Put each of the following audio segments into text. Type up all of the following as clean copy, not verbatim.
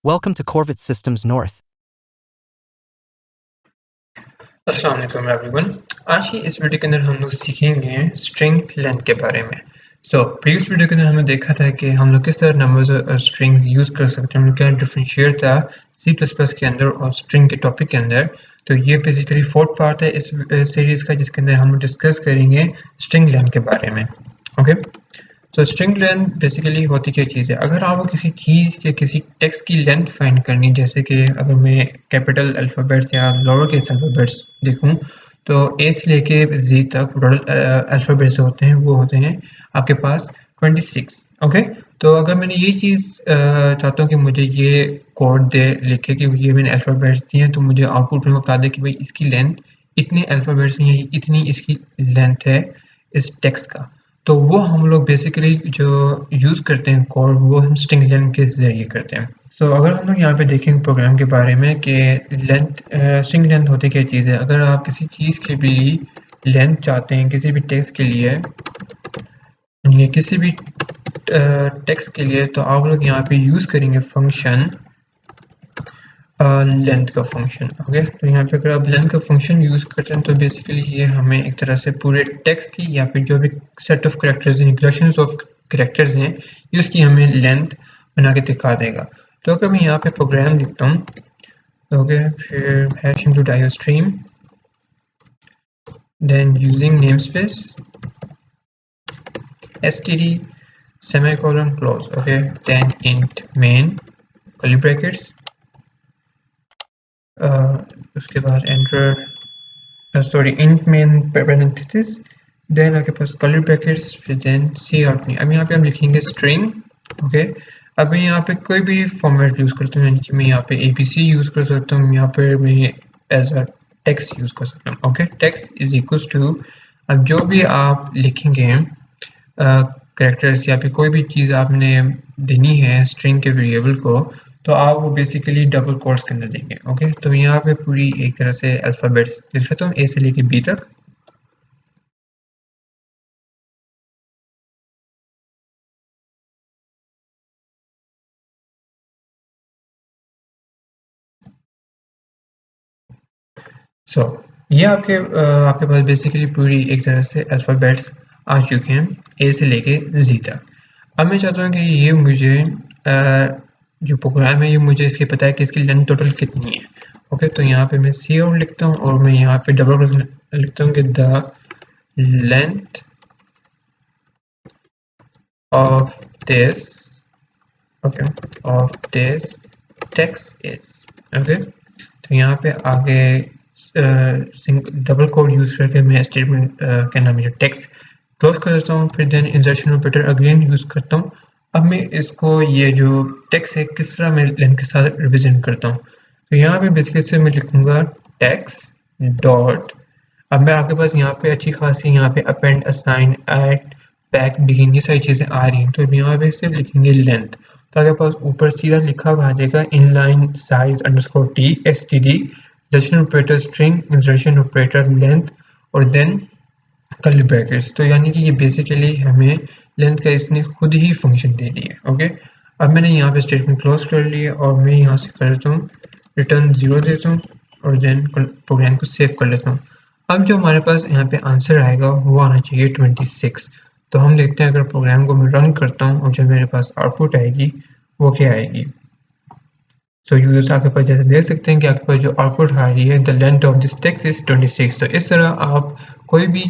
Welcome to Corvit Systems North. अस्सलाम वालेकुम everyone. आज की इस वीडियो के अंदर हम लोग सीखेंगे स्ट्रिंग लेंथ के बारे में। प्रीवियस वीडियो के अंदर हमने देखा था कि हम लोग किस तरह नंबर्स और स्ट्रिंग्स यूज़ कर सकते हैं, हम लोग क्या डिफरेंशिएट था C++ के अंदर और स्ट्रिंग के टॉपिक के अंदर। तो ये बेसिकली फोर्थ पार्ट है इस सीरीज़ का, जिसके अंदर हम डिस्कस करेंगे स्ट्रिंग लेंथ के बारे में। ओके, तो स्ट्रिंग लेंथ बेसिकली होती क्या चीज़ है। अगर आपको किसी चीज़ या किसी टेक्स्ट की लेंथ फाइंड करनी, जैसे कि अगर मैं कैपिटल अल्फ़ाबेट्स या लोअर केस अल्फ़ाबेट्स देखूं, तो ए से लेके जी तक टोटल अल्फ़ाबेट्स होते हैं, वो होते हैं आपके पास 26। ओके, तो अगर मैंने ये चीज़ चाहता हूँ कि मुझे ये कोड दे लिखे कि ये मैंने अल्फ़ाबेट्स दिए हैं, तो मुझे आउटपुट में बता दे कि भाई इसकी लेंथ इतने अल्फ़ाबेट्स हैं, इतनी इसकी लेंथ है इस टेक्स्ट का। तो वो हम लोग बेसिकली जो यूज़ करते हैं कोड, वो हम स्ट्रिंग लेंथ के ज़रिए करते हैं। अगर हम लोग यहाँ पे देखेंगे प्रोग्राम के बारे में कि लेंथ स्ट्रिंग लेंथ होती क्या चीज़ है। अगर आप किसी चीज़ के भी लेंथ चाहते हैं, किसी भी टेक्स्ट के लिए, यानी किसी भी टेक्स्ट के लिए, तो आप लोग यहाँ पे यूज़ करेंगे फंक्शन लेंथ का फंक्शन। ओके, तो यहाँ पे अगर आप लेंथ का फंक्शन यूज़ करते हैं, तो बेसिकली ये हमें एक तरह से पूरे टेक्स्ट की या फिर जो भी सेट ऑफ कैरेक्टर्स हैं, कलेक्शंस ऑफ कैरेक्टर्स हैं, उसकी हमें लेंथ बना के दिखा देगा। तो अगर मैं यहाँ पे प्रोग्राम लिखता हूँ, ओके, फिर hash include iostream, then using namespace std semicolon close, okay, then int main curly brackets, उसके बाद enter, sorry, int main parenthesis, then आपके पास कर्ली ब्रैकेट्स, फिर देन सी आउट में। अब यहाँ पे हम लिखेंगे स्ट्रिंग। ओके, अब मैं यहाँ पे कोई भी फॉर्मेट यूज़ करता हूँ, यानी कि मैं यहाँ पे ABC यूज़ कर सकता हूँ, यहाँ पे मैं एज अ टेक्स्ट यूज़ कर सकता हूँ। ओके, टेक्स्ट इज इक्वल्स टू, अब जो भी आप लिखेंगे कैरेक्टर्स या फिर कोई भी चीज़ आपने देनी है स्ट्रिंग के वेरिएबल को, तो आप वो बेसिकली डबल कोट्स के अंदर देंगे। ओके, तो यहाँ पे पूरी एक तरह से अल्फ़ाबेट्स लिख लेता हूँ, ए से लेके बी तक। ये आपके पास बेसिकली पूरी एक तरह से अल्फ़ाबेट्स आ चुके हैं ए से लेके जी तक। अब मैं चाहता हूँ कि ये मुझे जो प्रोग्राम है, ये मुझे इसके पता है कि इसकी लेंथ टोटल कितनी है। ओके, तो यहाँ पे मैं सी आउट लिखता हूँ और मैं यहाँ पे डबल लिखता हूँ कि the length of this, okay, of this text is, okay, तो यहाँ पे आगे डबल कोड यूज करके मैं स्टेटमेंट क्या नाम है जो टेक्स्ट क्लोज कर देता हूँ, फिर then insertion operator again use करता हूँ। अब मैं इसको ये जो टेक्स्ट है किस तरह मैं लेंथ के साथ रिप्रेजेंट करता हूँ, तो यहाँ पे बेसिकली से मैं लिखूंगा टेक्स्ट डॉट, अब मैं आपके पास यहाँ पे अच्छी खासी यहाँ पे append, assign, add, back, begin, ये सारी चीज़ें आ रही हैं, तो यहाँ पे सिर्फ लिखेंगे लेंथ, तो आपके पास ऊपर सीधा लिखा हुआ आ जाएगा inline size underscore T std insertion operator string insertion operator length और देन कर्ली ब्रैकेट्स। तो यानी कि ये बेसिकली हमें लेंथ का इसने खुद ही फंक्शन दे दिया। ओके, अब मैंने यहाँ पे स्टेटमेंट क्लोज कर लिया और मैं यहाँ से कर देता हूँ रिटर्न 0 देता हूँ और देन प्रोग्राम को सेव कर लेता हूँ। अब जो हमारे पास यहाँ पे आंसर आएगा वो आना चाहिए 26। तो हम देखते हैं, अगर प्रोग्राम को मैं रन करता हूँ और जो मेरे पास आउटपुट आएगी वो क्या आएगी। यूजर्स आपके पास जैसे देख सकते हैं कि आपके पास जो आउटपुट आ रही है, the length of this text is 26। तो इस तरह आप कोई भी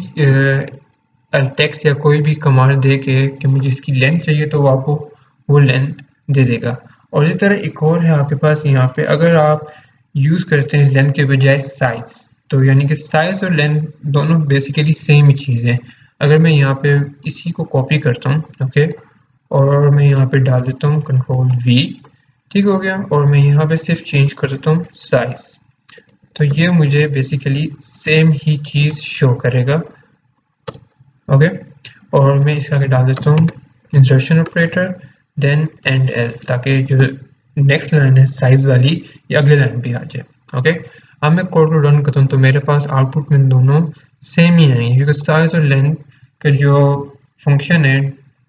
टेक्स्ट या कोई भी कमांड दे के कि मुझे इसकी लेंथ चाहिए, तो वो आपको वो लेंथ दे देगा। और इसी तरह एक और है आपके पास यहाँ पे, अगर आप यूज़ करते हैं लेंथ के बजाय साइज, तो यानी कि साइज और लेंथ दोनों बेसिकली सेम ही चीज़ है। अगर मैं यहाँ पे इसी को कॉपी करता हूँ, ओके, और मैं यहाँ पे डाल देता हूँ कंट्रोल V, ठीक हो गया, और मैं यहाँ पे सिर्फ चेंज कर देता हूँ साइज, तो ये मुझे बेसिकली सेम ही चीज़ शो करेगा। ओके, और मैं इसके आगे डाल देता हूँ insertion operator then endl, ताकि जो नेक्स्ट लाइन है साइज वाली, ये अगले लाइन पे आ जाए। ओके, अब मैं कोड को रन करता हूँ, तो मेरे पास आउटपुट में दोनों सेम ही आएंगे, क्योंकि साइज और लेंथ का जो फंक्शन है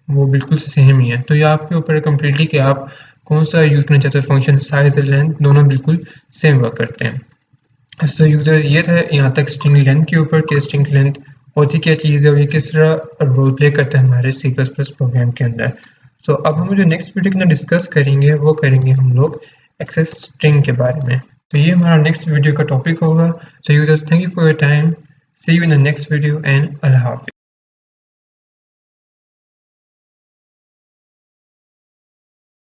वो बिल्कुल सेम ही है। तो ये आपके ऊपर है कम्प्लीटली कि आप कौन सा यूज़ करना चाहते हैं फंक्शन, साइज और लेंथ दोनों बिल्कुल सेम वर्क करते हैं। सो यूजर्स ये था यहाँ तक स्ट्रिंग लेंथ के ऊपर कि स्ट्रिंग लेंथ होती क्या चीज़ है और ये किस तरह रोल प्ले करता है हमारे C++ प्रोग्राम के अंदर। सो अब हम जो नेक्स्ट वीडियो के अंदर डिस्कस करेंगे वो करेंगे हम लोग एक्सेस स्ट्रिंग के बारे में। तो ये हमारा नेक्स्ट वीडियो का टॉपिक होगा। So users, thank you for your time, see you in the next video and Allah हाफिज़।